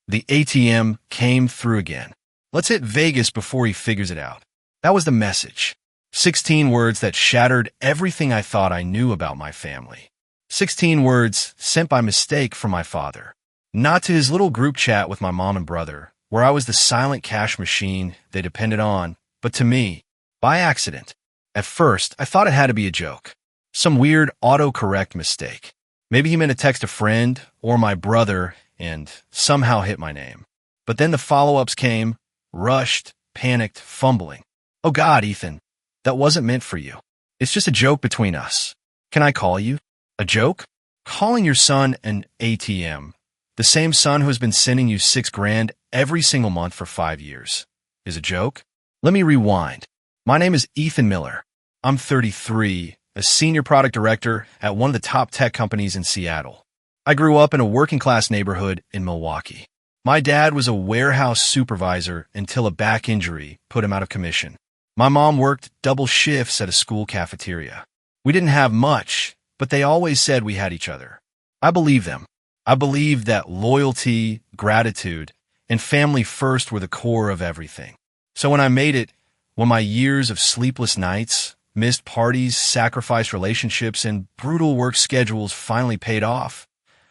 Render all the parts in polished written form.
The ATM came through again. Let's hit Vegas before he figures it out. That was the message. 16 words that shattered everything I thought I knew about my family. 16 words sent by mistake from my father. Not to his little group chat with my mom and brother, where I was the silent cash machine they depended on, but to me, by accident. At first, I thought it had to be a joke. Some weird autocorrect mistake. Maybe he meant to text a friend or my brother and somehow hit my name. But then the follow-ups came, rushed, panicked, fumbling. Oh God, Ethan, that wasn't meant for you. It's just a joke between us. Can I call you? A joke? Calling your son an ATM, the same son who has been sending you $6,000 every single month for 5 years, is a joke? Let me rewind. My name is Ethan Miller. I'm 33, a senior product director at one of the top tech companies in Seattle. I grew up in a working-class neighborhood in Milwaukee. My dad was a warehouse supervisor until a back injury put him out of commission. My mom worked double shifts at a school cafeteria. We didn't have much, but they always said we had each other. I believe them. I believed that loyalty, gratitude, and family first were the core of everything. So when I made it, when my years of sleepless nights, missed parties, sacrificed relationships, and brutal work schedules finally paid off,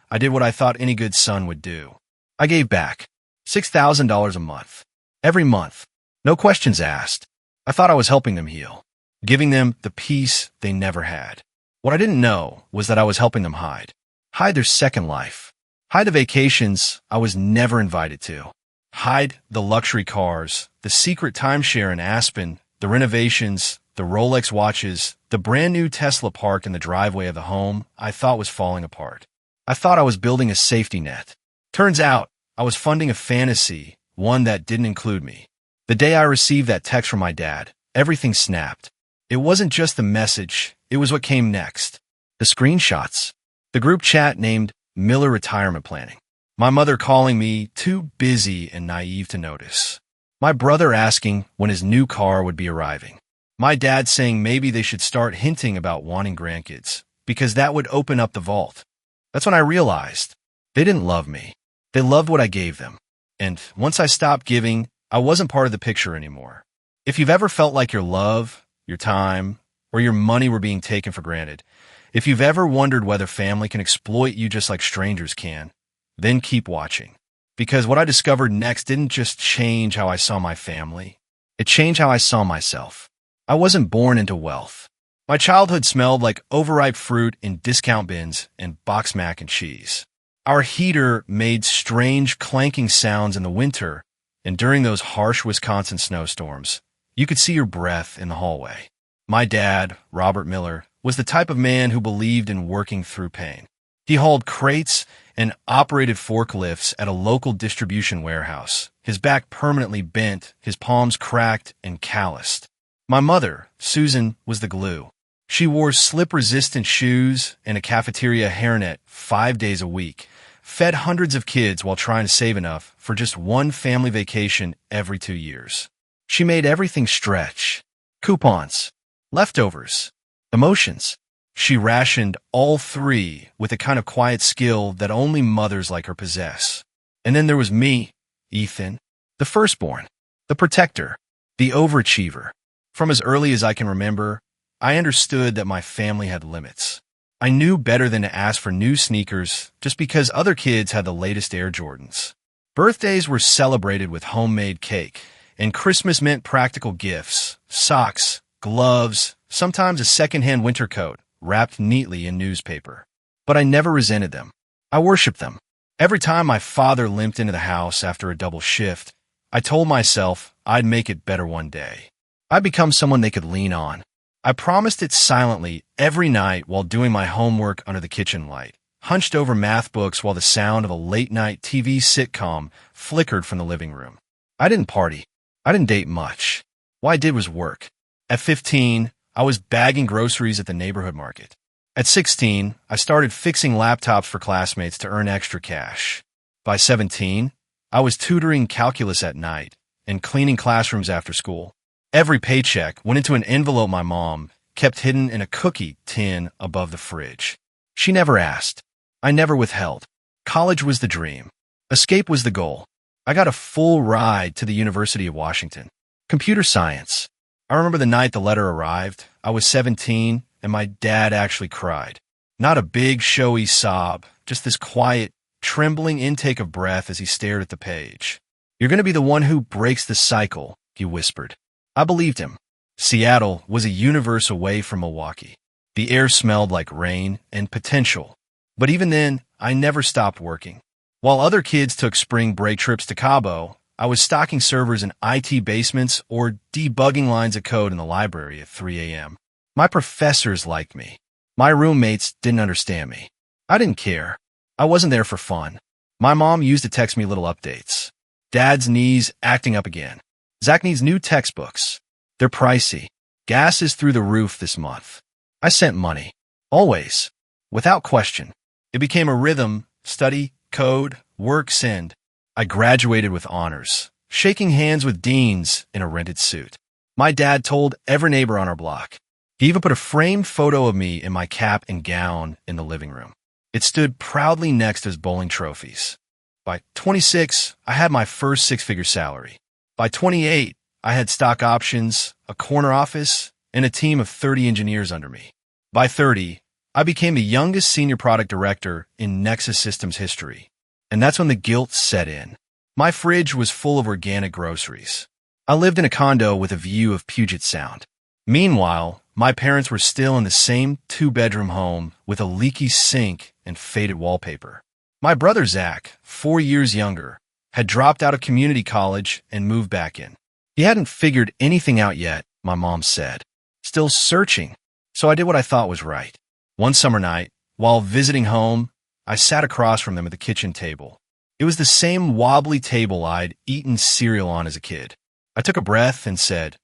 I did what I thought any good son would do. I gave back $6,000 a month. Every month. No questions asked. I thought I was helping them heal, giving them the peace they never had. What I didn't know was that I was helping them hide their second life, hide the vacations I was never invited to, hide the luxury cars, the secret timeshare in Aspen, the renovations, the Rolex watches, the brand new Tesla parked in the driveway of the home I thought was falling apart. I thought I was building a safety net. Turns out I was funding a fantasy, one that didn't include me. The day I received that text from my dad, everything snapped. It wasn't just the message, it was what came next. The screenshots. The group chat named Miller Retirement Planning. My mother calling me too busy and naive to notice. My brother asking when his new car would be arriving. My dad saying maybe they should start hinting about wanting grandkids, because that would open up the vault. That's when I realized they didn't love me. They loved what I gave them. And once I stopped giving, I wasn't part of the picture anymore. If you've ever felt like your love, your time, or your money were being taken for granted, if you've ever wondered whether family can exploit you just like strangers can, then keep watching. Because what I discovered next didn't just change how I saw my family. It changed how I saw myself. I wasn't born into wealth. My childhood smelled like overripe fruit in discount bins and box mac and cheese. Our heater made strange clanking sounds in the winter, and during those harsh Wisconsin snowstorms, you could see your breath in the hallway. My dad, Robert Miller, was the type of man who believed in working through pain. He hauled crates and operated forklifts at a local distribution warehouse, his back permanently bent, his palms cracked and calloused. My mother, Susan, was the glue. She wore slip-resistant shoes and a cafeteria hairnet 5 days a week, fed hundreds of kids while trying to save enough for just one family vacation every 2 years. She made everything stretch. Coupons, leftovers, emotions. She rationed all three with a kind of quiet skill that only mothers like her possess. And then there was me, Ethan, the firstborn, the protector, the overachiever. From as early as I can remember, I understood that my family had limits. I knew better than to ask for new sneakers just because other kids had the latest Air Jordans. Birthdays were celebrated with homemade cake, and Christmas meant practical gifts, socks, gloves, sometimes a second-hand winter coat wrapped neatly in newspaper. But I never resented them. I worshipped them. Every time my father limped into the house after a double shift, I told myself I'd make it better one day. I'd become someone they could lean on. I promised it silently every night while doing my homework under the kitchen light, hunched over math books while the sound of a late-night TV sitcom flickered from the living room. I didn't party. I didn't date much. What I did was work. At 15, I was bagging groceries at the neighborhood market. At 16, I started fixing laptops for classmates to earn extra cash. By 17, I was tutoring calculus at night and cleaning classrooms after school. Every paycheck went into an envelope my mom kept hidden in a cookie tin above the fridge. She never asked. I never withheld. College was the dream. Escape was the goal. I got a full ride to the University of Washington. Computer science. I remember the night the letter arrived. I was 17, and my dad actually cried. Not a big, showy sob, just this quiet, trembling intake of breath as he stared at the page. "You're going to be the one who breaks the cycle," he whispered. I believed him. Seattle was a universe away from Milwaukee. The air smelled like rain and potential. But even then, I never stopped working. While other kids took spring break trips to Cabo, I was stocking servers in IT basements or debugging lines of code in the library at 3 a.m. My professors liked me. My roommates didn't understand me. I didn't care. I wasn't there for fun. My mom used to text me little updates. Dad's knees acting up again. Zach needs new textbooks. They're pricey. Gas is through the roof this month. I sent money. Always. Without question. It became a rhythm: study, code, work, send. I graduated with honors, shaking hands with deans in a rented suit. My dad told every neighbor on our block. He even put a framed photo of me in my cap and gown in the living room. It stood proudly next to his bowling trophies. By 26, I had my first six-figure salary. By 28, I had stock options, a corner office, and a team of 30 engineers under me. By 30, I became the youngest senior product director in Nexus Systems history. And that's when the guilt set in. My fridge was full of organic groceries. I lived in a condo with a view of Puget Sound. Meanwhile, my parents were still in the same two-bedroom home with a leaky sink and faded wallpaper. My brother Zach, 4 years younger, had dropped out of community college and moved back in. He hadn't figured anything out yet, my mom said. Still searching, so I did what I thought was right. One summer night, while visiting home, I sat across from them at the kitchen table. It was the same wobbly table I'd eaten cereal on as a kid. I took a breath and said,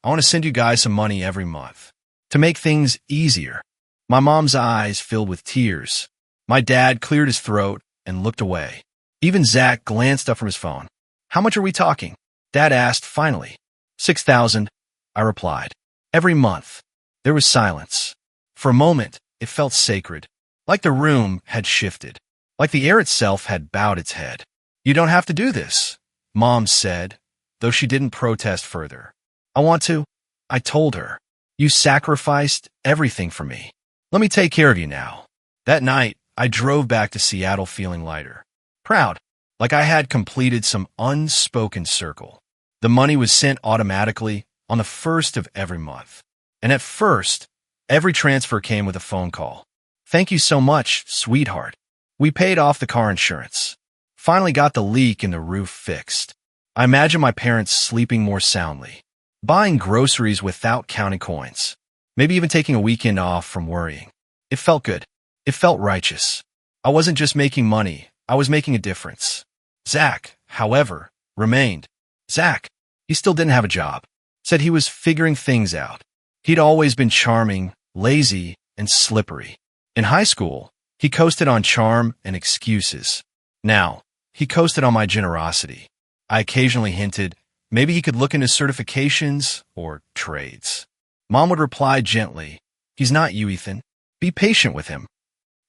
"I want to send you guys some money every month. To make things easier." My mom's eyes filled with tears. My dad cleared his throat and looked away. Even Zach glanced up from his phone. "How much are we talking?" Dad asked finally. $6,000, I replied. Every month. There was silence. For a moment, it felt sacred. Like the room had shifted. Like the air itself had bowed its head. "You don't have to do this," Mom said, though she didn't protest further. "I want to," I told her. "You sacrificed everything for me. Let me take care of you now." That night, I drove back to Seattle feeling lighter. Proud, like I had completed some unspoken circle. The money was sent automatically on the first of every month. And at first, every transfer came with a phone call. "Thank you so much, sweetheart. We paid off the car insurance. Finally got the leak in the roof fixed." I imagine my parents sleeping more soundly, buying groceries without counting coins, maybe even taking a weekend off from worrying. It felt good. It felt righteous. I wasn't just making money, I was making a difference. Zach, however, remained. Zach, he still didn't have a job. Said he was figuring things out. He'd always been charming, lazy, and slippery. In high school, he coasted on charm and excuses. Now, he coasted on my generosity. I occasionally hinted maybe he could look into certifications or trades. Mom would reply gently, "He's not you, Ethan. Be patient with him."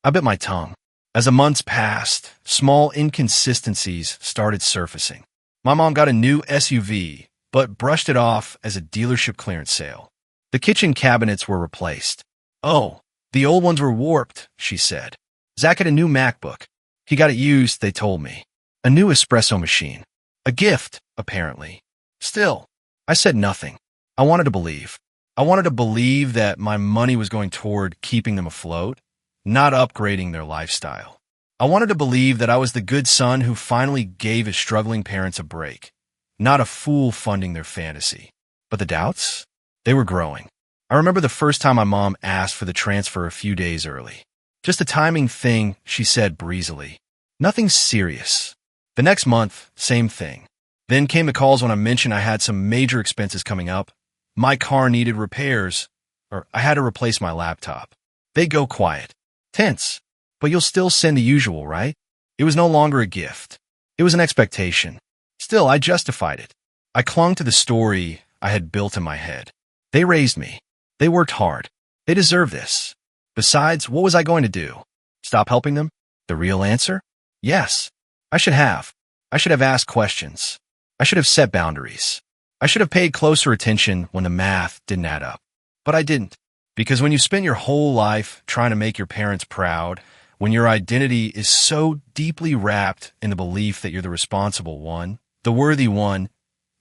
I bit my tongue. As the months passed, small inconsistencies started surfacing. My mom got a new SUV, but brushed it off as a dealership clearance sale. The kitchen cabinets were replaced. "Oh, the old ones were warped," she said. Zach had a new MacBook. He got it used, they told me. A new espresso machine. A gift, apparently. Still, I said nothing. I wanted to believe. I wanted to believe that my money was going toward keeping them afloat, not upgrading their lifestyle. I wanted to believe that I was the good son who finally gave his struggling parents a break, not a fool funding their fantasy. But the doubts? They were growing. I remember the first time my mom asked for the transfer a few days early. Just a timing thing, she said breezily. Nothing serious. The next month, same thing. Then came the calls when I mentioned I had some major expenses coming up. My car needed repairs, or I had to replace my laptop. They go quiet. Tense. But you'll still send the usual, right? It was no longer a gift. It was an expectation. Still, I justified it. I clung to the story I had built in my head. They raised me. They worked hard. They deserve this. Besides, what was I going to do? Stop helping them? The real answer? Yes. I should have. I should have asked questions. I should have set boundaries. I should have paid closer attention when the math didn't add up. But I didn't. Because when you spend your whole life trying to make your parents proud, when your identity is so deeply wrapped in the belief that you're the responsible one, the worthy one,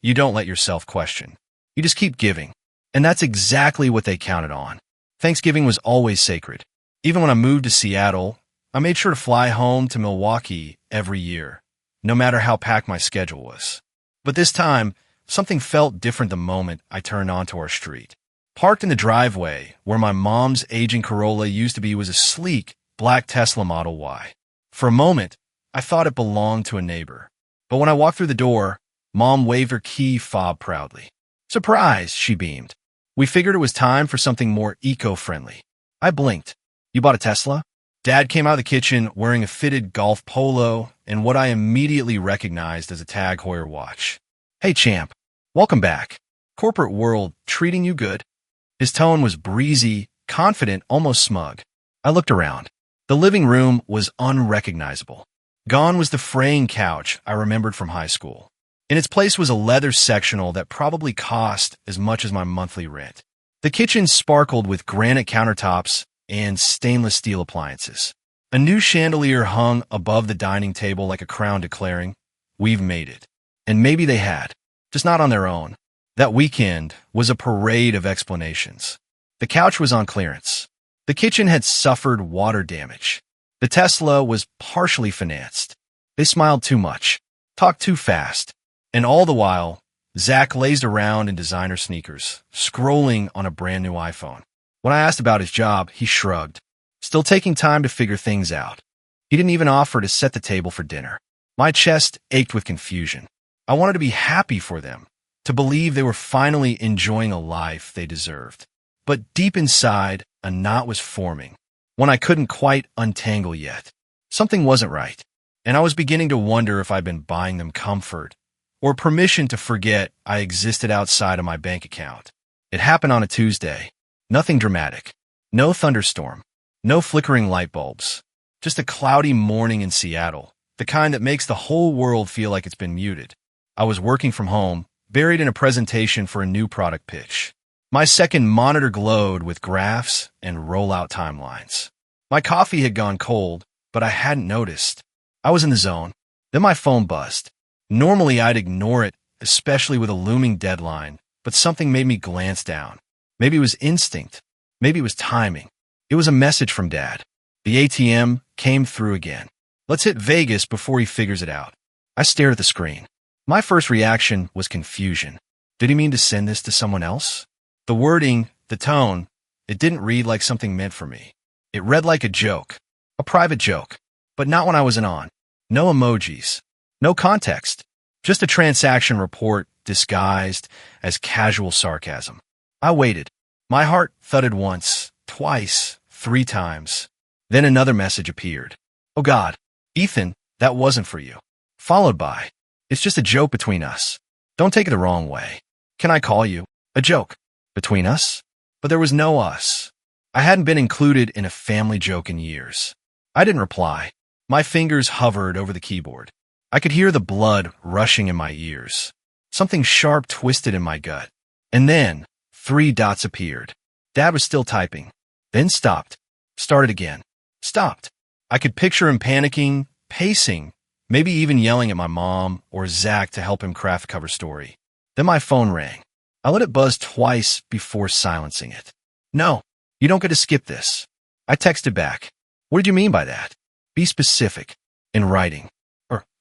you don't let yourself question. You just keep giving. And that's exactly what they counted on. Thanksgiving was always sacred. Even when I moved to Seattle, I made sure to fly home to Milwaukee every year, no matter how packed my schedule was. But this time, something felt different the moment I turned onto our street. Parked in the driveway where my mom's aging Corolla used to be was a sleek, black Tesla Model Y. For a moment, I thought it belonged to a neighbor. But when I walked through the door, Mom waved her key fob proudly. "Surprise," she beamed. "We figured it was time for something more eco-friendly." I blinked. "You bought a Tesla?" Dad came out of the kitchen wearing a fitted golf polo and what I immediately recognized as a Tag Heuer watch. "Hey, champ. Welcome back. Corporate world treating you good?" His tone was breezy, confident, almost smug. I looked around. The living room was unrecognizable. Gone was the fraying couch I remembered from high school. In its place was a leather sectional that probably cost as much as my monthly rent. The kitchen sparkled with granite countertops and stainless steel appliances. A new chandelier hung above the dining table like a crown declaring, "We've made it." And maybe they had, just not on their own. That weekend was a parade of explanations. The couch was on clearance. The kitchen had suffered water damage. The Tesla was partially financed. They smiled too much, talked too fast. And all the while, Zach lazed around in designer sneakers, scrolling on a brand new iPhone. When I asked about his job, he shrugged, still taking time to figure things out. He didn't even offer to set the table for dinner. My chest ached with confusion. I wanted to be happy for them, to believe they were finally enjoying a life they deserved. But deep inside, a knot was forming, one I couldn't quite untangle yet. Something wasn't right, and I was beginning to wonder if I'd been buying them comfort or permission to forget I existed outside of my bank account. It happened on a Tuesday. Nothing dramatic. No thunderstorm. No flickering light bulbs. Just a cloudy morning in Seattle, the kind that makes the whole world feel like it's been muted. I was working from home, buried in a presentation for a new product pitch. My second monitor glowed with graphs and rollout timelines. My coffee had gone cold, but I hadn't noticed. I was in the zone. Then my phone buzzed. Normally, I'd ignore it, especially with a looming deadline, but something made me glance down. Maybe it was instinct. Maybe it was timing. It was a message from Dad. The ATM came through again. "Let's hit Vegas before he figures it out." I stared at the screen. My first reaction was confusion. Did he mean to send this to someone else? The wording, the tone, it didn't read like something meant for me. It read like a joke, a private joke, but not when I wasn't on. No emojis. No context, just a transaction report disguised as casual sarcasm. I waited. My heart thudded once, twice, 3 times. Then another message appeared. "Oh God, Ethan, that wasn't for you." Followed by, "It's just a joke between us. Don't take it the wrong way. Can I call you?" A joke. Between us? But there was no us. I hadn't been included in a family joke in years. I didn't reply. My fingers hovered over the keyboard. I could hear the blood rushing in my ears. Something sharp twisted in my gut. And then 3 dots appeared. Dad was still typing. Then stopped. Started again. Stopped. I could picture him panicking, pacing, maybe even yelling at my mom or Zach to help him craft a cover story. Then my phone rang. I let it buzz twice before silencing it. "No, you don't get to skip this." I texted back. "What did you mean by that? Be specific." In writing.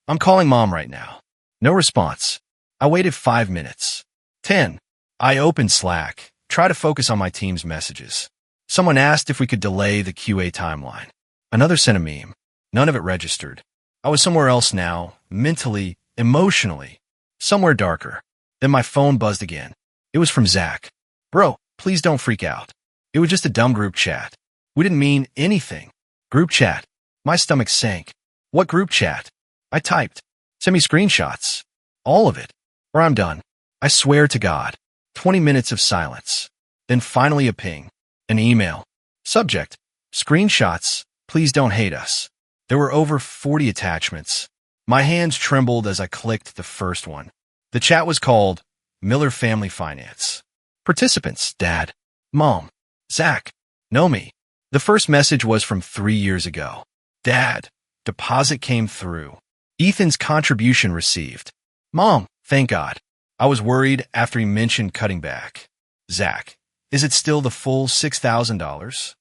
"I'm calling Mom right now." No response. I waited 5 minutes. 10. I opened Slack, tried to focus on my team's messages. Someone asked if we could delay the QA timeline. Another sent a meme. None of it registered. I was somewhere else now, mentally, emotionally, somewhere darker. Then my phone buzzed again. It was from Zach. "Bro, please don't freak out. It was just a dumb group chat. We didn't mean anything." Group chat. My stomach sank. What group chat? I typed. "Send me screenshots. All of it. Or I'm done. I swear to God." 20 minutes of silence. Then finally a ping. An email. Subject. "Screenshots. Please don't hate us." There were over 40 attachments. My hands trembled as I clicked the first one. The chat was called Miller Family Finance. Participants: Dad, Mom, Zach, Nomi. The first message was from 3 years ago. Dad, deposit came through. Ethan's contribution received. Mom, thank God. I was worried after he mentioned cutting back. Zach, is it still the full $6,000?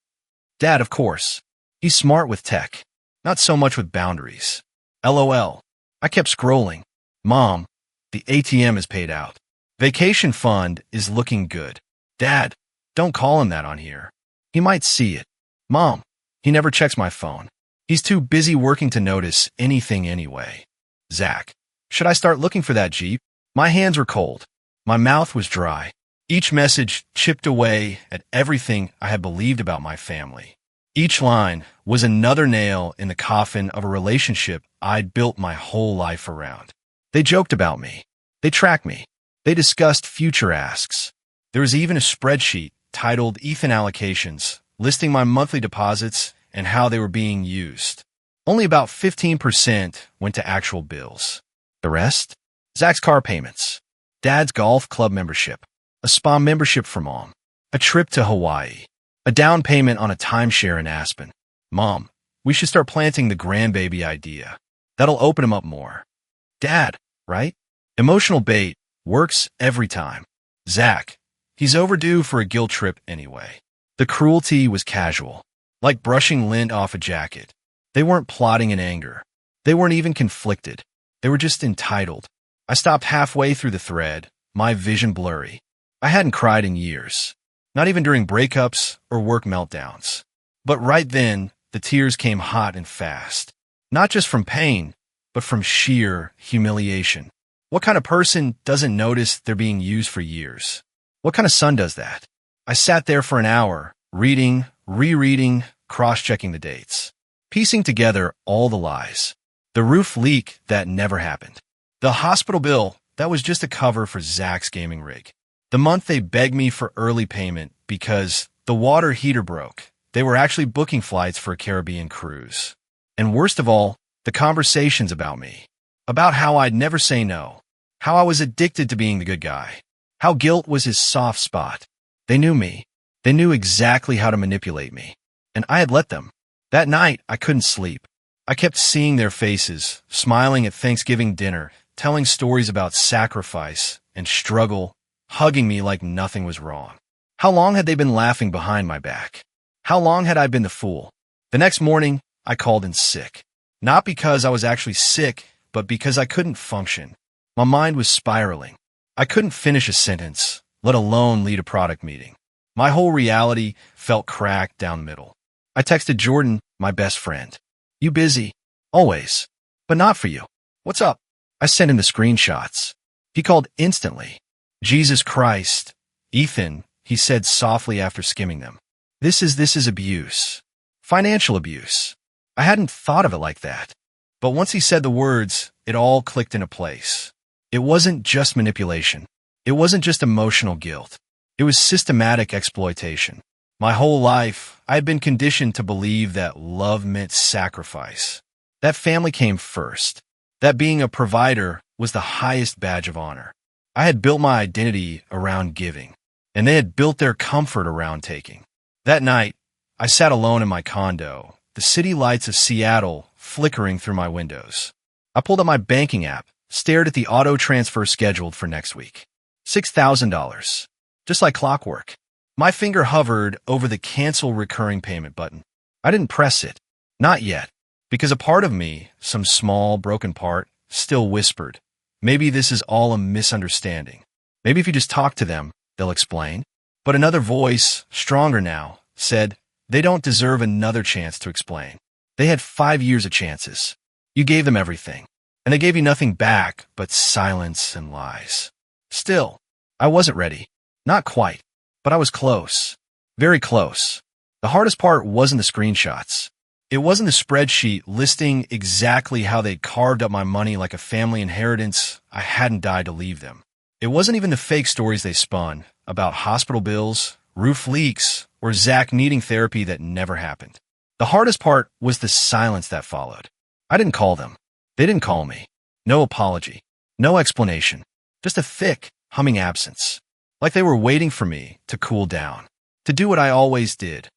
Dad, of course. He's smart with tech, not so much with boundaries. LOL. I kept scrolling. Mom, the ATM is paid out. Vacation fund is looking good. Dad, don't call him that on here. He might see it. Mom, he never checks my phone. He's too busy working to notice anything anyway. Zach, should I start looking for that Jeep? My hands were cold. My mouth was dry. Each message chipped away at everything I had believed about my family. Each line was another nail in the coffin of a relationship I'd built my whole life around. They joked about me. They tracked me. They discussed future asks. There was even a spreadsheet titled Ethan Allocations, listing my monthly deposits and how they were being used. Only about 15% went to actual bills. The rest? Zach's car payments, Dad's golf club membership, a spa membership for Mom, a trip to Hawaii, a down payment on a timeshare in Aspen. Mom, we should start planting the grandbaby idea. That'll open him up more. Dad, right? Emotional bait works every time. Zach, he's overdue for a guilt trip anyway. The cruelty was casual, like brushing lint off a jacket. They weren't plotting in anger. They weren't even conflicted. They were just entitled. I stopped halfway through the thread, my vision blurry. I hadn't cried in years, not even during breakups or work meltdowns. But right then, the tears came hot and fast. Not just from pain, but from sheer humiliation. What kind of person doesn't notice they're being used for years? What kind of son does that? I sat there for an hour, reading, rereading, cross-checking the dates, piecing together all the lies. The roof leak that never happened. The hospital bill that was just a cover for Zach's gaming rig. The month they begged me for early payment because the water heater broke. They were actually booking flights for a Caribbean cruise. And worst of all, the conversations about me. About how I'd never say no. How I was addicted to being the good guy. How guilt was his soft spot. They knew me. They knew exactly how to manipulate me. And I had let them. That night, I couldn't sleep. I kept seeing their faces, smiling at Thanksgiving dinner, telling stories about sacrifice and struggle, hugging me like nothing was wrong. How long had they been laughing behind my back? How long had I been the fool? The next morning, I called in sick. Not because I was actually sick, but because I couldn't function. My mind was spiraling. I couldn't finish a sentence, let alone lead a product meeting. My whole reality felt cracked down the middle. I texted Jordan, my best friend. You busy? Always. But not for you. What's up? I sent him the screenshots. He called instantly. Jesus Christ. Ethan, he said softly after skimming them. This is abuse. Financial abuse. I hadn't thought of it like that. But once he said the words, it all clicked into place. It wasn't just manipulation. It wasn't just emotional guilt. It was systematic exploitation. My whole life, I had been conditioned to believe that love meant sacrifice. That family came first. That being a provider was the highest badge of honor. I had built my identity around giving, and they had built their comfort around taking. That night, I sat alone in my condo, the city lights of Seattle flickering through my windows. I pulled up my banking app, stared at the auto transfer scheduled for next week. $6,000. Just like clockwork. My finger hovered over the cancel recurring payment button. I didn't press it. Not yet. Because a part of me, some small, broken part, still whispered, maybe this is all a misunderstanding. Maybe if you just talk to them, they'll explain. But another voice, stronger now, said, they don't deserve another chance to explain. They had 5 years of chances. You gave them everything. And they gave you nothing back but silence and lies. Still, I wasn't ready. Not quite. But I was close. Very close. The hardest part wasn't the screenshots. It wasn't the spreadsheet listing exactly how they'd carved up my money like a family inheritance I hadn't died to leave them. It wasn't even the fake stories they spun about hospital bills, roof leaks, or Zach needing therapy that never happened. The hardest part was the silence that followed. I didn't call them. They didn't call me. No apology. No explanation. Just a thick, humming absence. Like they were waiting for me to cool down. To do what I always did.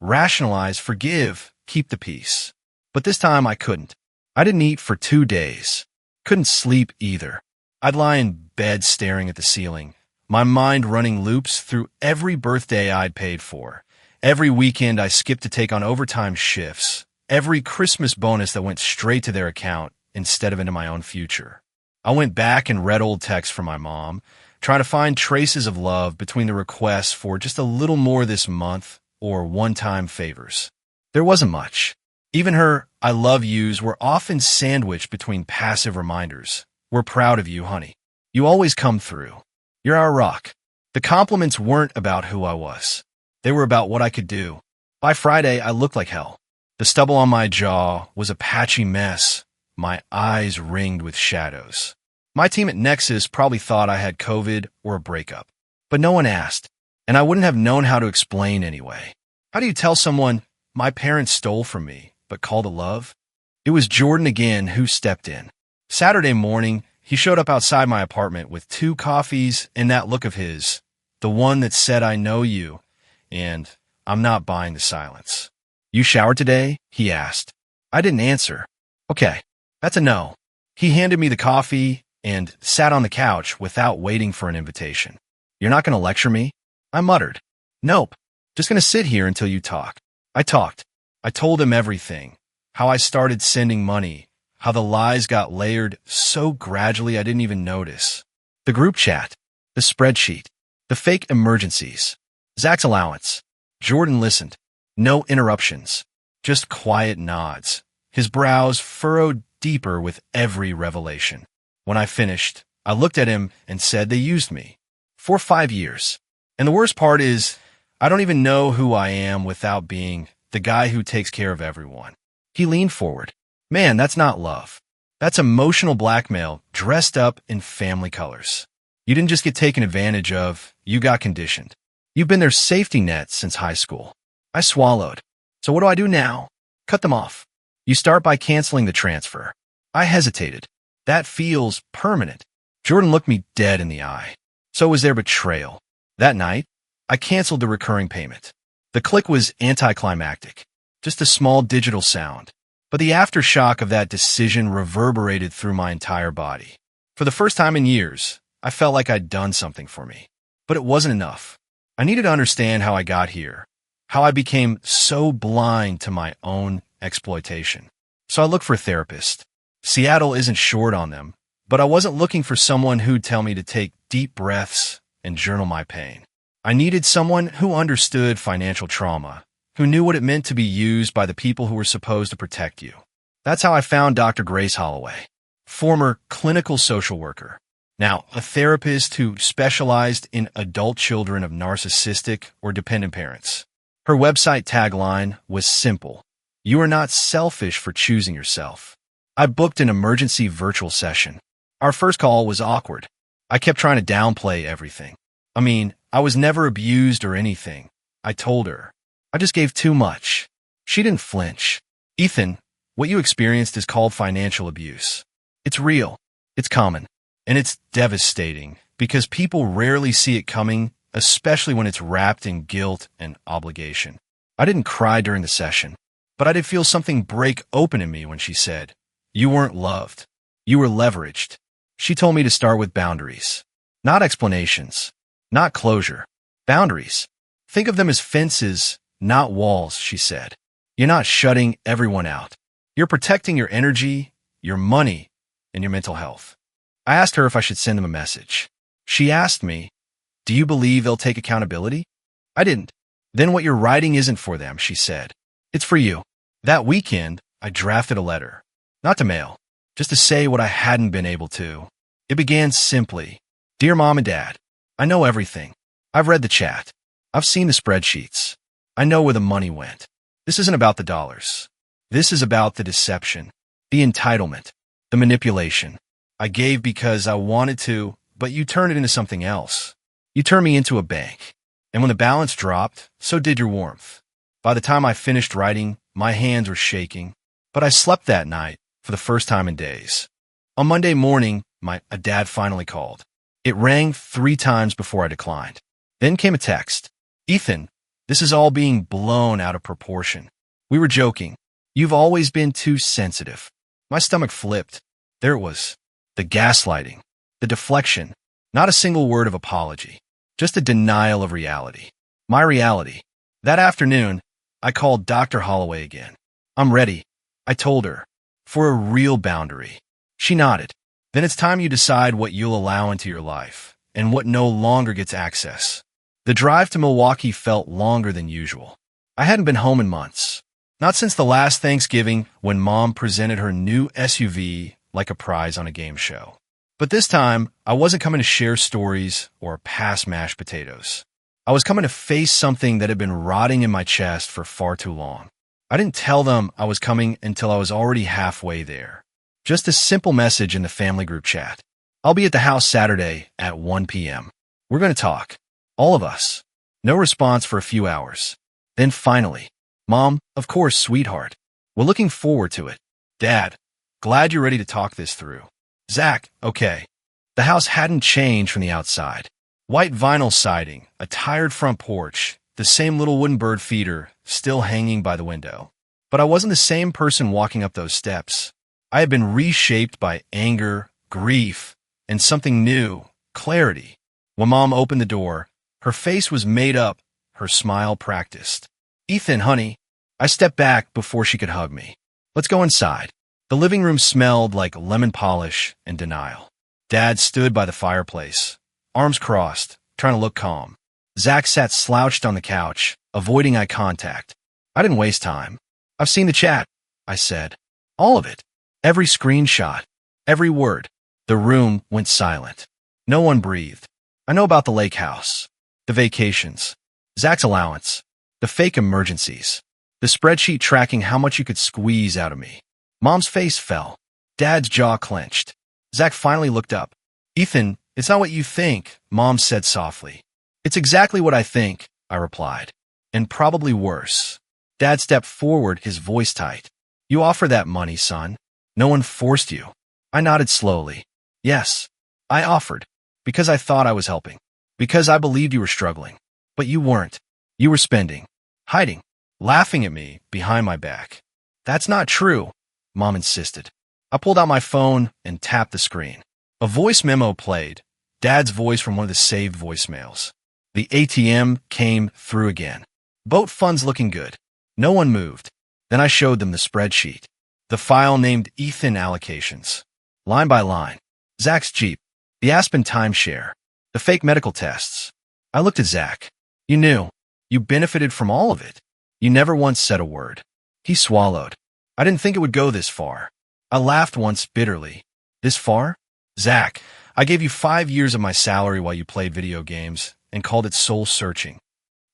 Rationalize, forgive, keep the peace. But this time I couldn't. I didn't eat for 2 days. Couldn't sleep either. I'd lie in bed staring at the ceiling, my mind running loops through every birthday I'd paid for, every weekend I skipped to take on overtime shifts, every Christmas bonus that went straight to their account instead of into my own future. I went back and read old texts from my mom, trying to find traces of love between the requests for just a little more this month or one-time favors. There wasn't much. Even her I love yous were often sandwiched between passive reminders. We're proud of you, honey. You always come through. You're our rock. The compliments weren't about who I was. They were about what I could do. By Friday, I looked like hell. The stubble on my jaw was a patchy mess, my eyes ringed with shadows. My team at Nexus probably thought I had COVID or a breakup. But no one asked, and I wouldn't have known how to explain anyway. How do you tell someone, my parents stole from me, but called it love? It was Jordan again who stepped in. Saturday morning, he showed up outside my apartment with 2 coffees and that look of his, the one that said, I know you, and I'm not buying the silence. You showered today? He asked. I didn't answer. Okay, that's a no. He handed me the coffee and sat on the couch without waiting for an invitation. You're not going to lecture me? I muttered. Nope, just going to sit here until you talk. I talked. I told him everything. How I started sending money. How the lies got layered so gradually I didn't even notice. The group chat. The spreadsheet. The fake emergencies. Zach's allowance. Jordan listened. No interruptions. Just quiet nods. His brows furrowed deeper with every revelation. When I finished, I looked at him and said they used me. For 5 years. And the worst part is, I don't even know who I am without being the guy who takes care of everyone. He leaned forward. Man, that's not love. That's emotional blackmail dressed up in family colors. You didn't just get taken advantage of, you got conditioned. You've been their safety net since high school. I swallowed. So what do I do now? Cut them off. You start by canceling the transfer. I hesitated. That feels permanent. Jordan looked me dead in the eye. So was their betrayal. That night, I canceled the recurring payment. The click was anticlimactic. Just a small digital sound. But the aftershock of that decision reverberated through my entire body. For the first time in years, I felt like I'd done something for me. But it wasn't enough. I needed to understand how I got here, how I became so blind to my own exploitation. So I looked for a therapist. Seattle isn't short on them, but I wasn't looking for someone who'd tell me to take deep breaths and journal my pain. I needed someone who understood financial trauma, who knew what it meant to be used by the people who were supposed to protect you. That's how I found Dr. Grace Holloway, former clinical social worker, now a therapist who specialized in adult children of narcissistic or dependent parents. Her website tagline was simple: you are not selfish for choosing yourself. I booked an emergency virtual session. Our first call was awkward. I kept trying to downplay everything. I was never abused or anything. I told her. I just gave too much. She didn't flinch. Ethan, what you experienced is called financial abuse. It's real. It's common. And it's devastating because people rarely see it coming, especially when it's wrapped in guilt and obligation. I didn't cry during the session, but I did feel something break open in me when she said, you weren't loved. You were leveraged. She told me to start with boundaries. Not explanations. Not closure. Boundaries. Think of them as fences, not walls, she said. You're not shutting everyone out. You're protecting your energy, your money, and your mental health. I asked her if I should send them a message. She asked me, do you believe they'll take accountability? I didn't. Then what you're writing isn't for them, she said. It's for you. That weekend, I drafted a letter. Not to mail, just to say what I hadn't been able to. It began simply, Dear Mom and Dad, I know everything. I've read the chat. I've seen the spreadsheets. I know where the money went. This isn't about the dollars. This is about the deception, the entitlement, the manipulation. I gave because I wanted to, but you turned it into something else. You turned me into a bank. And when the balance dropped, so did your warmth. By the time I finished writing, my hands were shaking. But I slept that night, for the first time in days. On Monday morning, my dad finally called. It rang 3 times before I declined. Then came a text. Ethan, this is all being blown out of proportion. We were joking. You've always been too sensitive. My stomach flipped. There it was. The gaslighting. The deflection. Not a single word of apology. Just a denial of reality. My reality. That afternoon, I called Dr. Holloway again. I'm ready, I told her, for a real boundary. She nodded. Then it's time you decide what you'll allow into your life and what no longer gets access. The drive to Milwaukee felt longer than usual. I hadn't been home in months. Not since the last Thanksgiving when Mom presented her new SUV like a prize on a game show. But this time, I wasn't coming to share stories or pass mashed potatoes. I was coming to face something that had been rotting in my chest for far too long. I didn't tell them I was coming until I was already halfway there. Just a simple message in the family group chat. I'll be at the house Saturday at 1 p.m. We're going to talk. All of us. No response for a few hours. Then finally, Mom, of course, sweetheart. We're looking forward to it. Dad, glad you're ready to talk this through. Zach, okay. The house hadn't changed from the outside. White vinyl siding, a tired front porch, the same little wooden bird feeder still hanging by the window. But I wasn't the same person walking up those steps. I had been reshaped by anger, grief, and something new, clarity. When Mom opened the door, her face was made up, her smile practiced. Ethan, honey. I stepped back before she could hug me. Let's go inside. The living room smelled like lemon polish and denial. Dad stood by the fireplace, arms crossed, trying to look calm. Zach sat slouched on the couch, avoiding eye contact. I didn't waste time. I've seen the chat, I said. All of it. Every screenshot. Every word. The room went silent. No one breathed. I know about the lake house. The vacations. Zach's allowance. The fake emergencies. The spreadsheet tracking how much you could squeeze out of me. Mom's face fell. Dad's jaw clenched. Zach finally looked up. Ethan, it's not what you think, Mom said softly. It's exactly what I think, I replied. And probably worse. Dad stepped forward, his voice tight. You offer that money, son. No one forced you. I nodded slowly. Yes, I offered. Because I thought I was helping. Because I believed you were struggling. But you weren't. You were spending. Hiding. Laughing at me behind my back. That's not true, Mom insisted. I pulled out my phone and tapped the screen. A voice memo played. Dad's voice from one of the saved voicemails. The ATM came through again. Boat funds looking good. No one moved. Then I showed them the spreadsheet. The file named Ethan allocations. Line by line. Zach's Jeep. The Aspen timeshare. The fake medical tests. I looked at Zach. You knew. You benefited from all of it. You never once said a word. He swallowed. I didn't think it would go this far. I laughed once bitterly. This far? Zach, I gave you 5 years of my salary while you played video games and called it soul searching.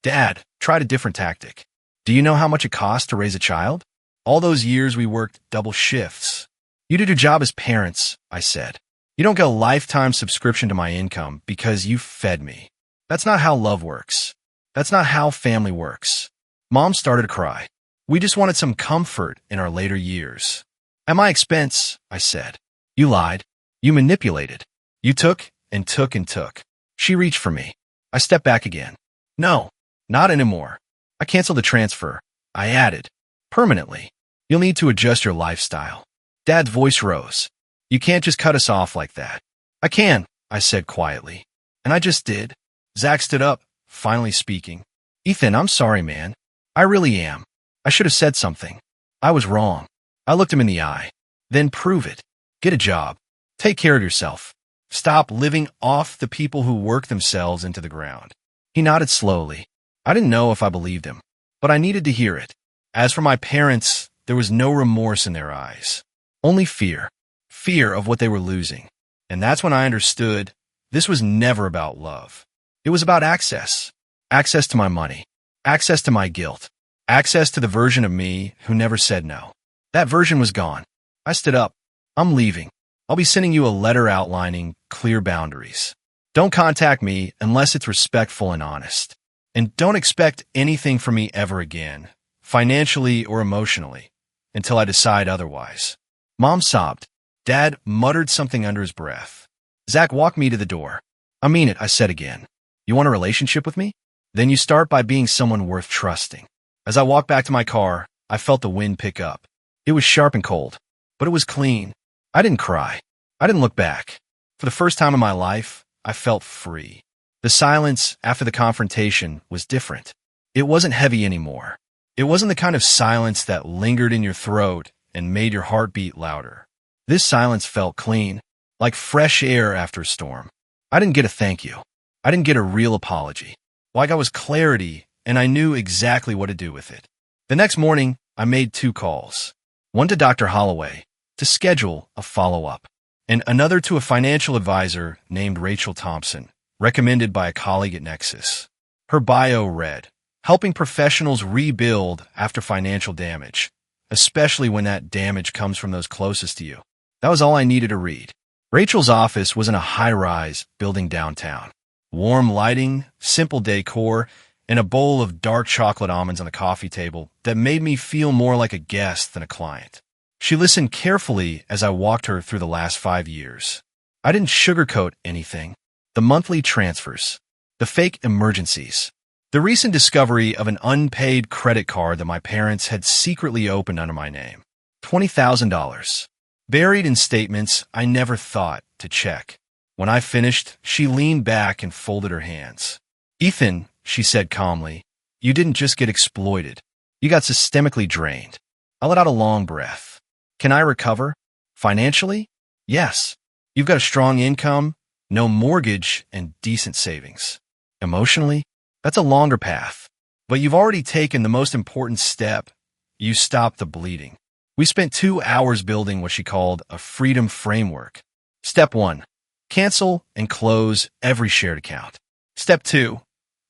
Dad, tried a different tactic. Do you know how much it costs to raise a child? All those years we worked double shifts. You did your job as parents, I said. You don't get a lifetime subscription to my income because you fed me. That's not how love works. That's not how family works. Mom started to cry. We just wanted some comfort in our later years. At my expense, I said. You lied. You manipulated. You took and took and took. She reached for me. I stepped back again. No, not anymore. I canceled the transfer. I added. Permanently. You'll need to adjust your lifestyle. Dad's voice rose. You can't just cut us off like that. I can, I said quietly. And I just did. Zach stood up, finally speaking. Ethan, I'm sorry, man. I really am. I should have said something. I was wrong. I looked him in the eye. Then prove it. Get a job. Take care of yourself. Stop living off the people who work themselves into the ground. He nodded slowly. I didn't know if I believed him, but I needed to hear it. As for my parents, there was no remorse in their eyes. Only fear. Fear of what they were losing. And that's when I understood this was never about love. It was about access. Access to my money. Access to my guilt. Access to the version of me who never said no. That version was gone. I stood up. I'm leaving. I'll be sending you a letter outlining clear boundaries. Don't contact me unless it's respectful and honest. And don't expect anything from me ever again, financially or emotionally, until I decide otherwise. Mom sobbed. Dad muttered something under his breath. Zach walked me to the door. I mean it, I said again. You want a relationship with me? Then you start by being someone worth trusting. As I walked back to my car, I felt the wind pick up. It was sharp and cold, but it was clean. I didn't cry. I didn't look back. For the first time in my life, I felt free. The silence after the confrontation was different. It wasn't heavy anymore. It wasn't the kind of silence that lingered in your throat and made your heart beat louder. This silence felt clean, like fresh air after a storm. I didn't get a thank you. I didn't get a real apology. Like I was clarity, and I knew exactly what to do with it. The next morning, I made 2 calls. One to Dr. Holloway, to schedule a follow-up, and another to a financial advisor named Rachel Thompson, recommended by a colleague at Nexus. Her bio read, helping professionals rebuild after financial damage, especially when that damage comes from those closest to you. That was all I needed to read. Rachel's office was in a high-rise building downtown. Warm lighting, simple decor, and a bowl of dark chocolate almonds on the coffee table that made me feel more like a guest than a client. She listened carefully as I walked her through the last 5 years. I didn't sugarcoat anything. The monthly transfers, the fake emergencies, the recent discovery of an unpaid credit card that my parents had secretly opened under my name, $20,000, buried in statements I never thought to check. When I finished, she leaned back and folded her hands. Ethan, she said calmly, you didn't just get exploited. You got systemically drained. I let out a long breath. Can I recover? Financially? Yes. You've got a strong income, no mortgage, and decent savings. Emotionally? That's a longer path. But you've already taken the most important step. You stopped the bleeding. We spent 2 hours building what she called a freedom framework. Step 1. Cancel and close every shared account. Step 2.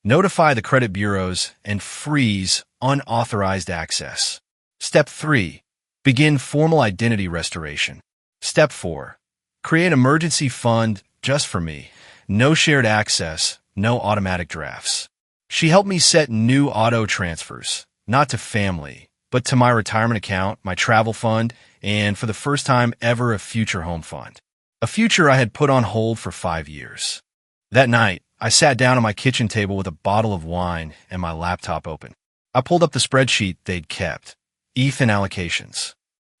Notify the credit bureaus and freeze unauthorized access. Step 3. Begin formal identity restoration. Step 4. Create an emergency fund just for me. No shared access, no automatic drafts. She helped me set new auto transfers, not to family, but to my retirement account, my travel fund, and for the first time ever, a future home fund. A future I had put on hold for 5 years. That night, I sat down at my kitchen table with a bottle of wine and my laptop open. I pulled up the spreadsheet they'd kept, Ethan allocations.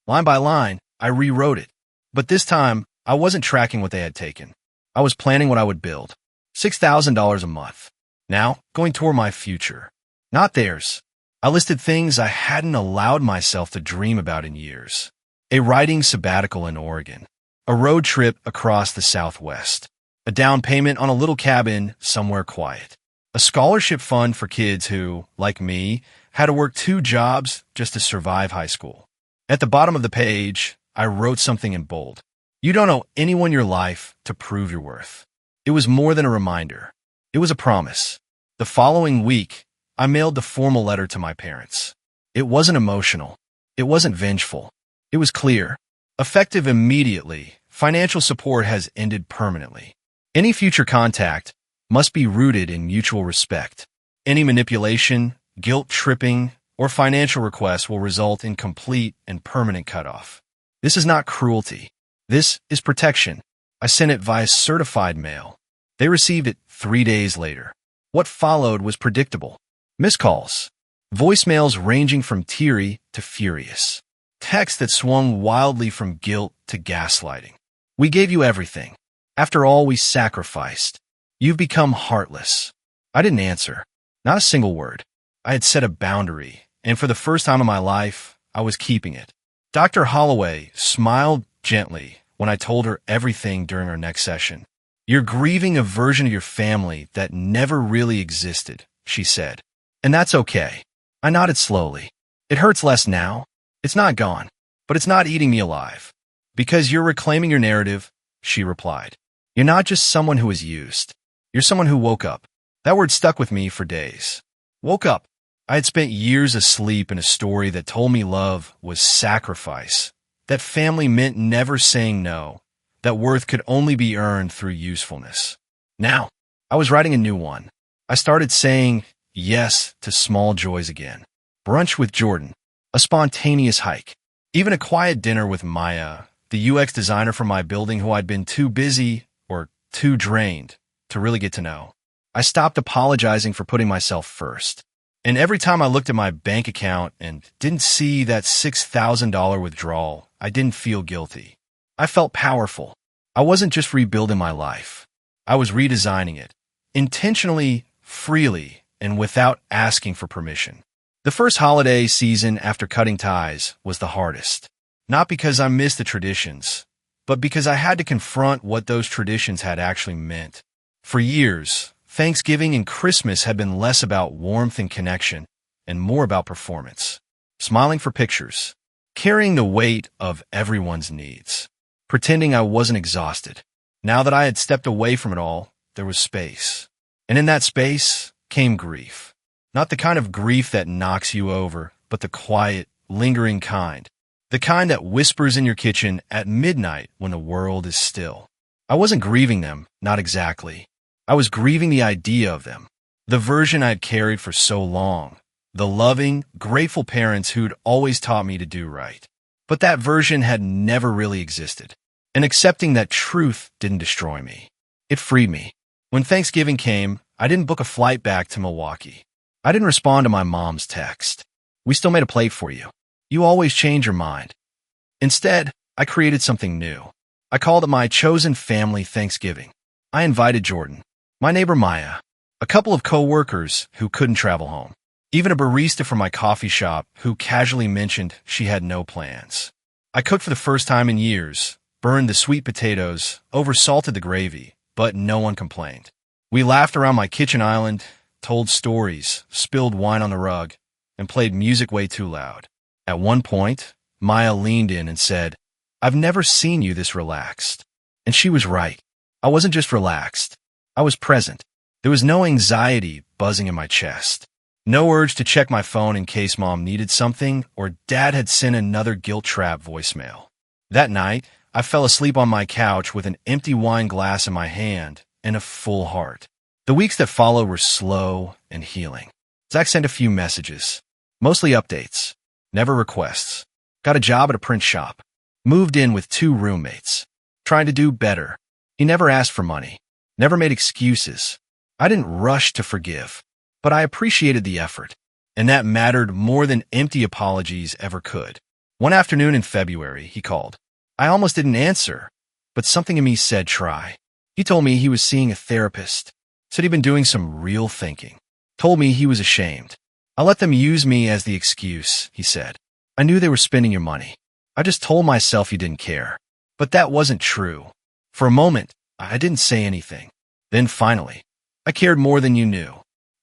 Line by line, I rewrote it. But this time, I wasn't tracking what they had taken. I was planning what I would build. $6,000 a month. Now, going toward my future. Not theirs. I listed things I hadn't allowed myself to dream about in years. A writing sabbatical in Oregon. A road trip across the Southwest. A down payment on a little cabin somewhere quiet. A scholarship fund for kids who, like me, had to work 2 jobs just to survive high school. At the bottom of the page, I wrote something in bold. You don't owe anyone your life to prove your worth. It was more than a reminder. It was a promise. The following week, I mailed the formal letter to my parents. It wasn't emotional. It wasn't vengeful. It was clear. Effective immediately, financial support has ended permanently. Any future contact must be rooted in mutual respect. Any manipulation, guilt-tripping, or financial request will result in complete and permanent cutoff. This is not cruelty. This is protection. I sent it via certified mail. They received it 3 days later. What followed was predictable. Missed calls. Voicemails ranging from teary to furious. Texts that swung wildly from guilt to gaslighting. We gave you everything. After all we sacrificed. You've become heartless. I didn't answer. Not a single word. I had set a boundary, and for the first time in my life, I was keeping it. Dr. Holloway smiled gently when I told her everything during our next session. You're grieving a version of your family that never really existed, she said. And that's okay. I nodded slowly. It hurts less now. It's not gone, but it's not eating me alive. Because you're reclaiming your narrative, she replied. You're not just someone who was used. You're someone who woke up. That word stuck with me for days. Woke up. I had spent years asleep in a story that told me love was sacrifice, that family meant never saying no, that worth could only be earned through usefulness. Now, I was writing a new one. I started saying yes to small joys again. Brunch with Jordan, a spontaneous hike, Even a quiet dinner with Maya, the UX designer for my building who I'd been too busy or too drained to really get to know. I stopped apologizing for putting myself first. And every time I looked at my bank account and didn't see that $6,000 withdrawal, I didn't feel guilty. I felt powerful. I wasn't just rebuilding my life. I was redesigning it, intentionally, freely, and without asking for permission. The first holiday season after cutting ties was the hardest. Not because I missed the traditions, but because I had to confront what those traditions had actually meant. For years, Thanksgiving and Christmas had been less about warmth and connection and more about performance. Smiling for pictures, carrying the weight of everyone's needs, pretending I wasn't exhausted. Now that I had stepped away from it all, there was space. And in that space came grief. Not the kind of grief that knocks you over, but the quiet, lingering kind. The kind that whispers in your kitchen at midnight when the world is still. I wasn't grieving them, not exactly. I was grieving the idea of them, the version I'd carried for so long, the loving, grateful parents who'd always taught me to do right. But that version had never really existed, and accepting that truth didn't destroy me. It freed me. When Thanksgiving came, I didn't book a flight back to Milwaukee. I didn't respond to my mom's text. We still made a plate for you. You always change your mind. Instead, I created something new. I called it my chosen family Thanksgiving. I invited Jordan, my neighbor Maya, a couple of co-workers who couldn't travel home, even a barista from my coffee shop who casually mentioned she had no plans. I cooked for the first time in years, burned the sweet potatoes, oversalted the gravy, but no one complained. We laughed around my kitchen island, told stories, spilled wine on the rug, and played music way too loud. At one point, Maya leaned in and said, "I've never seen you this relaxed." And she was right. I wasn't just relaxed. I was present. There was no anxiety buzzing in my chest. No urge to check my phone in case mom needed something or dad had sent another guilt trap voicemail. That night, I fell asleep on my couch with an empty wine glass in my hand and a full heart. The weeks that followed were slow and healing. Zach sent a few messages, mostly updates, never requests. Got a job at a print shop. Moved in with 2 roommates. Trying to do better. He never asked for money. Never made excuses. I didn't rush to forgive, but I appreciated the effort, and that mattered more than empty apologies ever could. One afternoon in February, he called. I almost didn't answer, but something in me said try. He told me he was seeing a therapist, said he'd been doing some real thinking, told me he was ashamed. I let them use me as the excuse, he said. I knew they were spending your money. I just told myself you didn't care. But that wasn't true. For a moment, I didn't say anything. Then finally, I cared more than you knew.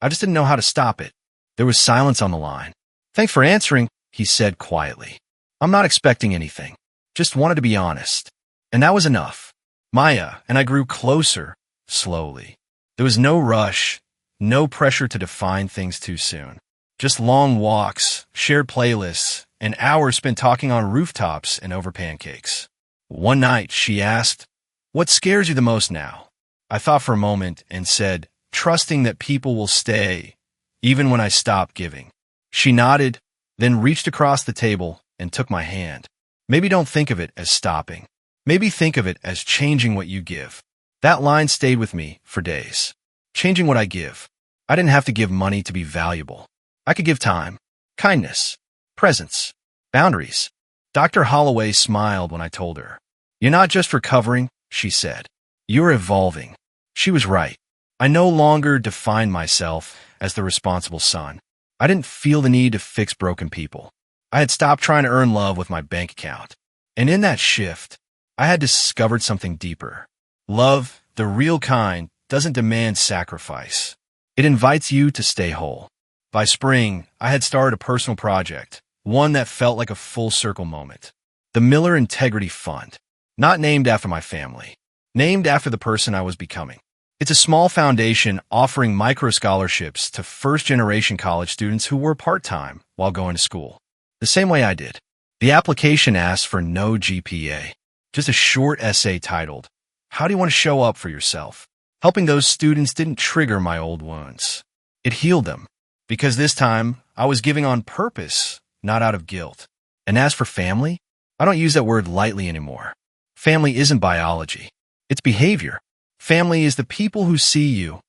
I just didn't know how to stop it. There was silence on the line. Thanks for answering, he said quietly. I'm not expecting anything. Just wanted to be honest. And that was enough. Maya and I grew closer, slowly. There was no rush, no pressure to define things too soon. Just long walks, shared playlists, and hours spent talking on rooftops and over pancakes. One night, she asked, "What scares you the most now?" I thought for a moment and said, "Trusting that people will stay, even when I stop giving." She nodded, then reached across the table and took my hand. Maybe don't think of it as stopping. Maybe think of it as changing what you give. That line stayed with me for days. Changing what I give. I didn't have to give money to be valuable. I could give time, kindness, presence, boundaries. Dr. Holloway smiled when I told her. You're not just recovering, she said. You're evolving. She was right. I no longer defined myself as the responsible son. I didn't feel the need to fix broken people. I had stopped trying to earn love with my bank account. And in that shift, I had discovered something deeper. Love, the real kind, doesn't demand sacrifice. It invites you to stay whole. By spring, I had started a personal project, one that felt like a full circle moment. The Miller Integrity Fund, not named after my family, named after the person I was becoming. It's a small foundation offering micro scholarships to first-generation college students who were part-time while going to school, the same way I did. The application asks for no GPA, just a short essay titled, How do you want to show up for yourself? Helping those students didn't trigger my old wounds. It healed them, because this time I was giving on purpose, not out of guilt. And as for family, I don't use that word lightly anymore. Family isn't biology. It's behavior. Family is the people who see you,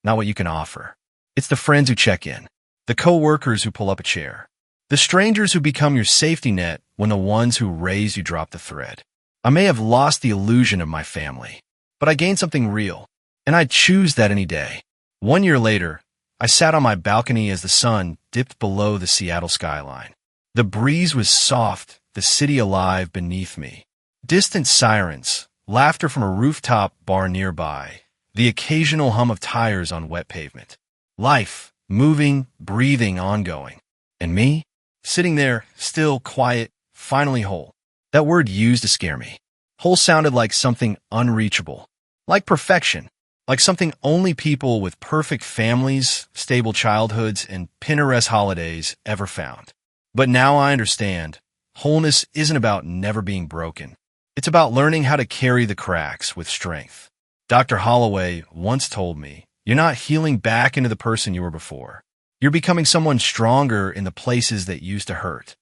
not what you can offer. It's the friends who check in, the co-workers who pull up a chair, the strangers who become your safety net when the ones who raise you drop the thread. I may have lost the illusion of my family, but I gained something real, and I'd choose that any day. 1 year later, I sat on my balcony as the sun dipped below the Seattle skyline. The breeze was soft, the city alive beneath me. Distant sirens, laughter from a rooftop bar nearby, the occasional hum of tires on wet pavement. Life, moving, breathing, ongoing. And me, sitting there, still, quiet, finally whole. That word used to scare me. Whole sounded like something unreachable, like perfection, like something only people with perfect families, stable childhoods, and Pinterest holidays ever found. But now I understand, wholeness isn't about never being broken. It's about learning how to carry the cracks with strength. Dr. Holloway once told me, you're not healing back into the person you were before. You're becoming someone stronger in the places that used to hurt.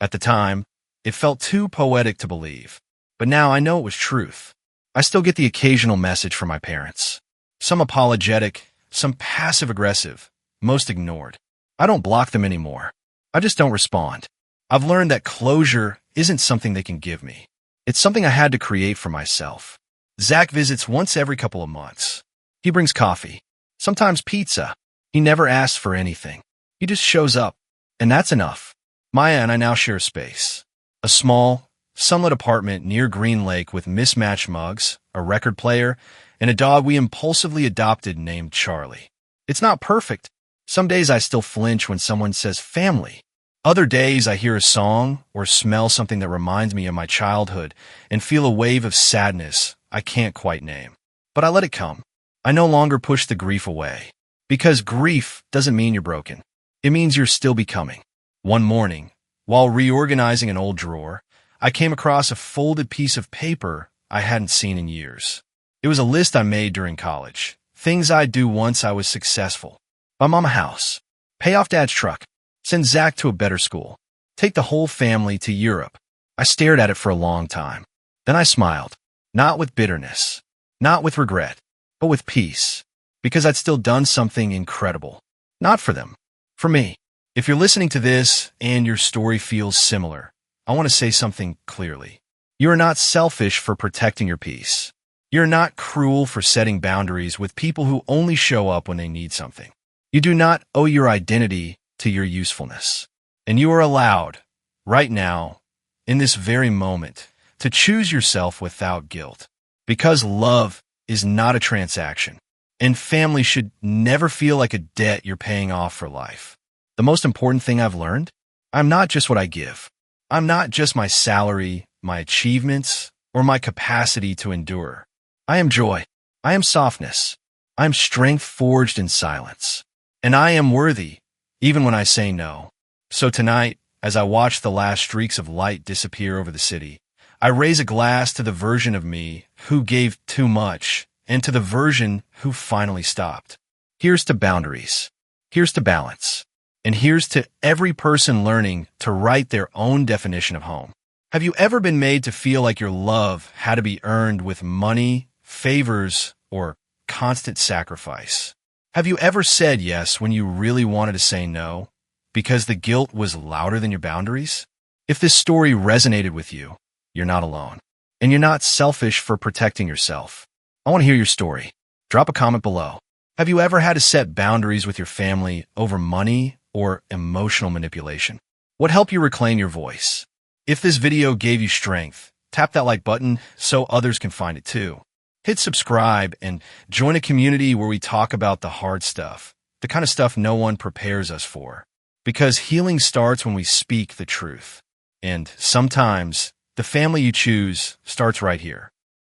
At the time, it felt too poetic to believe, but now I know it was truth. I still get the occasional message from my parents. Some apologetic, some passive-aggressive, most ignored. I don't block them anymore. I just don't respond. I've learned that closure isn't something they can give me. It's something I had to create for myself. Zach visits once every couple of months. He brings coffee, sometimes pizza. He never asks for anything. He just shows up, and that's enough. Maya and I now share a space. A small, sunlit apartment near Green Lake with mismatched mugs, a record player, and a dog we impulsively adopted named Charlie. It's not perfect. Some days I still flinch when someone says family. Other days I hear a song or smell something that reminds me of my childhood and feel a wave of sadness I can't quite name. But I let it come. I no longer push the grief away. Because grief doesn't mean you're broken. It means you're still becoming. One morning, while reorganizing an old drawer, I came across a folded piece of paper I hadn't seen in years. It was a list I made during college. Things I'd do once I was successful. Buy Mom a house. Pay off Dad's truck. Send Zach to a better school. Take the whole family to Europe. I stared at it for a long time. Then I smiled. Not with bitterness. Not with regret. But with peace. Because I'd still done something incredible. Not for them. For me. If you're listening to this and your story feels similar, I want to say something clearly. You are not selfish for protecting your peace. You're not cruel for setting boundaries with people who only show up when they need something. You do not owe your identity to your usefulness. And you are allowed, right now, in this very moment, to choose yourself without guilt. Because love is not a transaction, and family should never feel like a debt you're paying off for life. The most important thing I've learned? I'm not just what I give. I'm not just my salary, my achievements, or my capacity to endure. I am joy. I am softness. I am strength forged in silence. And I am worthy, even when I say no. So tonight, as I watch the last streaks of light disappear over the city, I raise a glass to the version of me who gave too much and to the version who finally stopped. Here's to boundaries. Here's to balance. And here's to every person learning to write their own definition of home. Have you ever been made to feel like your love had to be earned with money, favors, or constant sacrifice? Have you ever said yes when you really wanted to say no because the guilt was louder than your boundaries? If this story resonated with you, you're not alone. And you're not selfish for protecting yourself. I want to hear your story. Drop a comment below. Have you ever had to set boundaries with your family over money or emotional manipulation? What helped you reclaim your voice? If this video gave you strength, tap that like button so others can find it too. Hit subscribe and join a community where we talk about the hard stuff, the kind of stuff no one prepares us for. Because healing starts when we speak the truth. And sometimes the family you choose starts right here.